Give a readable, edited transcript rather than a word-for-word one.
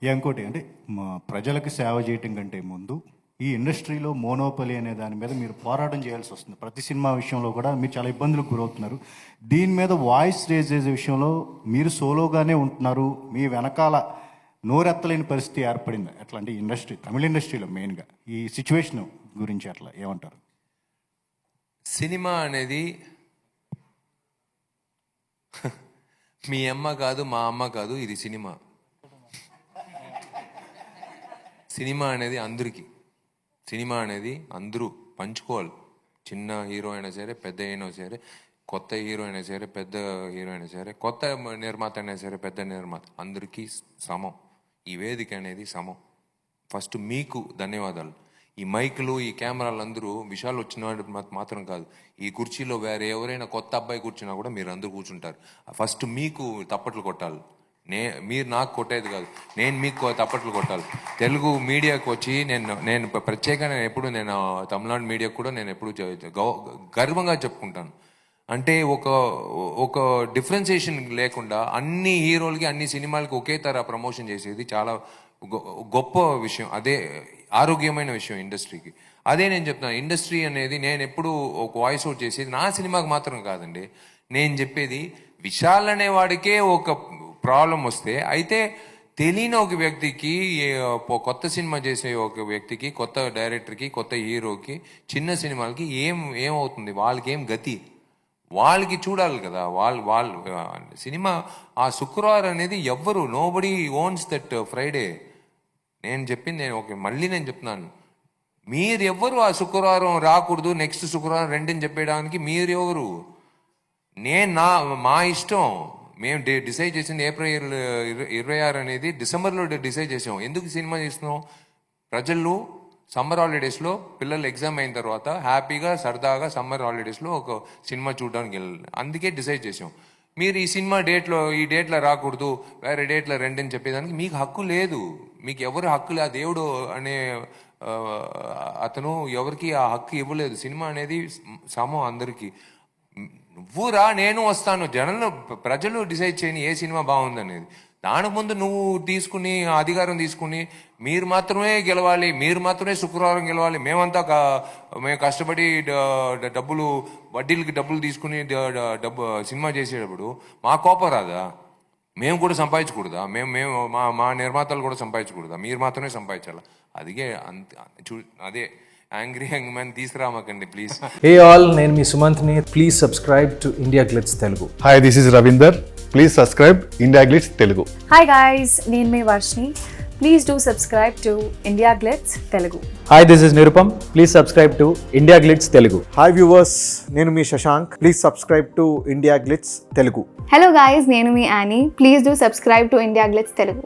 ఇంకోటి అంటే ప్రజలకు సేవ చేయటం కంటే ముందు ఈ ఇండస్ట్రీలో మోనోపలి అనే దాని మీద మీరు పోరాటం చేయాల్సి వస్తుంది. ప్రతి సినిమా విషయంలో కూడా మీరు చాలా ఇబ్బందులకు గురవుతున్నారు. దీని మీద వాయిస్ రేజ్ చేసే విషయంలో మీరు సోలోగానే ఉంటున్నారు. మీ వెనకాల నోరెత్తలేని పరిస్థితి ఏర్పడింది. ఎట్లా అంటే ఇండస్ట్రీ, తమిళ ఇండస్ట్రీలో మెయిన్గా ఈ సిచ్యువేషన్ గురించి అట్లా ఏమంటారు? సినిమా అనేది మీ అమ్మ కాదు, మా అమ్మ కాదు, ఇది సినిమా. సినిమా అనేది అందరికీ. సినిమా అనేది అందరూ పంచుకోవాలి. చిన్న హీరో అయినా సరే, పెద్ద అయినా సరే, కొత్త హీరో అయినా సరే, పెద్ద హీరో అయినా సరే, కొత్త నిర్మాత అయినా సరే, పెద్ద నిర్మాత, అందరికీ సమం. ఈ వేదిక అనేది సమం. ఫస్ట్ మీకు ధన్యవాదాలు. ఈ మైకులు, ఈ కెమెరాలు అందరూ విషయాలు వచ్చిన మాత్రం కాదు. ఈ కుర్చీలో వేరే ఎవరైనా కొత్త అబ్బాయి కూర్చున్నా కూడా మీరు అందరూ కూర్చుంటారు. ఫస్ట్ మీకు తప్పట్లు కొట్టాలి. మీరు నాకు కొట్టేది కాదు, నేను మీకు తప్పట్లు కొట్టాలి. తెలుగు మీడియాకు వచ్చి నేను ప్రత్యేకంగా ఎప్పుడు నేను తమిళనాడు మీడియాకు కూడా నేను ఎప్పుడు గర్వంగా చెప్పుకుంటాను. అంటే ఒక డిఫరెన్సియేషన్ లేకుండా అన్ని హీరోలకి, అన్ని సినిమాలకి ఒకే తర ప్రమోషన్ చేసేది చాలా గొప్ప విషయం. అదే ఆరోగ్యమైన విషయం ఇండస్ట్రీకి. అదే నేను చెప్తాను. ఇండస్ట్రీ అనేది నేను ఎప్పుడు ఒక వాయిస్ అవుట్ చేసేది నా సినిమాకి మాత్రం కాదండి. నేను చెప్పేది విశాల్ అనే వాడికే ఒక ప్రాబ్లం వస్తే, అయితే తెలియని ఒక వ్యక్తికి, కొత్త సినిమా చేసే ఒక వ్యక్తికి, కొత్త డైరెక్టర్కి, కొత్త హీరోకి, చిన్న సినిమాలకి ఏమవుతుంది, వాళ్ళకి ఏం గతి, వాళ్ళకి చూడాలి కదా. వాళ్ళు సినిమా ఆ శుక్రవారం అనేది ఎవ్వరు, నోబడీ ఓన్స్ దట్ ఫ్రైడే. నేను చెప్పింది మళ్ళీ నేను చెప్తున్నాను, మీరు ఎవ్వరు ఆ శుక్రవారం రాకూడదు, నెక్స్ట్ శుక్రవారం రెండుని చెప్పేయడానికి మీరు ఎవరు? మా ఇష్టం. మేము డిసైడ్ చేసింది ఏప్రిల్ 26 అనేది డిసెంబర్లో డిసైడ్ చేసాం. ఎందుకు సినిమా చేస్తున్నాం? ప్రజలు సమ్మర్ హాలిడేస్లో, పిల్లలు ఎగ్జామ్ అయిన తర్వాత హ్యాపీగా సరదాగా సమ్మర్ హాలిడేస్లో ఒక సినిమా చూడడానికి వెళ్ళాలి. అందుకే డిసైడ్ చేసాం. మీరు ఈ సినిమా ఈ డేట్లో రాకూడదు, వేరే డేట్లో రెండని చెప్పేదానికి మీకు హక్కు లేదు. మీకు ఎవరు హక్కు లేదు. దేవుడు అనే అతను ఎవరికి ఆ హక్కు ఇవ్వలేదు. సినిమా అనేది సమం అందరికీ. నువ్వురా, నేను వస్తాను, ప్రజలు డిసైడ్ చేయని ఏ సినిమా బాగుందనేది. దానికి ముందు నువ్వు తీసుకుని అధికారం తీసుకుని మీరు మాత్రమే గెలవాలి, మీరు మాత్రమే శుక్రవారం గెలవాలి, మేము కష్టపడి వడ్డీలకి డబ్బులు తీసుకుని సినిమా చేసేటప్పుడు మా కోపం రాదా? మేము కూడా సంపాదించకూడదా? మేము మా నిర్మాతలు కూడా సంపాదించకూడదా? మీరు మాత్రమే సంపాదించాలా? అదే యాంగ్రీ యంగ్ మ్యాన్ తీసుకురామకండి ప్లీజ్. హే ఆల్, నేను మీ సుమంత్ని. Please subscribe to India Glitz Telugu. Hi, this is Ravinder. Please subscribe India Glitz Telugu. Hi guys, నేను మీ Varshini. Please do subscribe to India Glitz Telugu. Hi, this is Nirupam. Please subscribe to India Glitz Telugu. Hi viewers, నేను మీ Shashank. Please subscribe to India Glitz Telugu. Hello guys, నేను మీ Annie. Please do subscribe to India Glitz Telugu.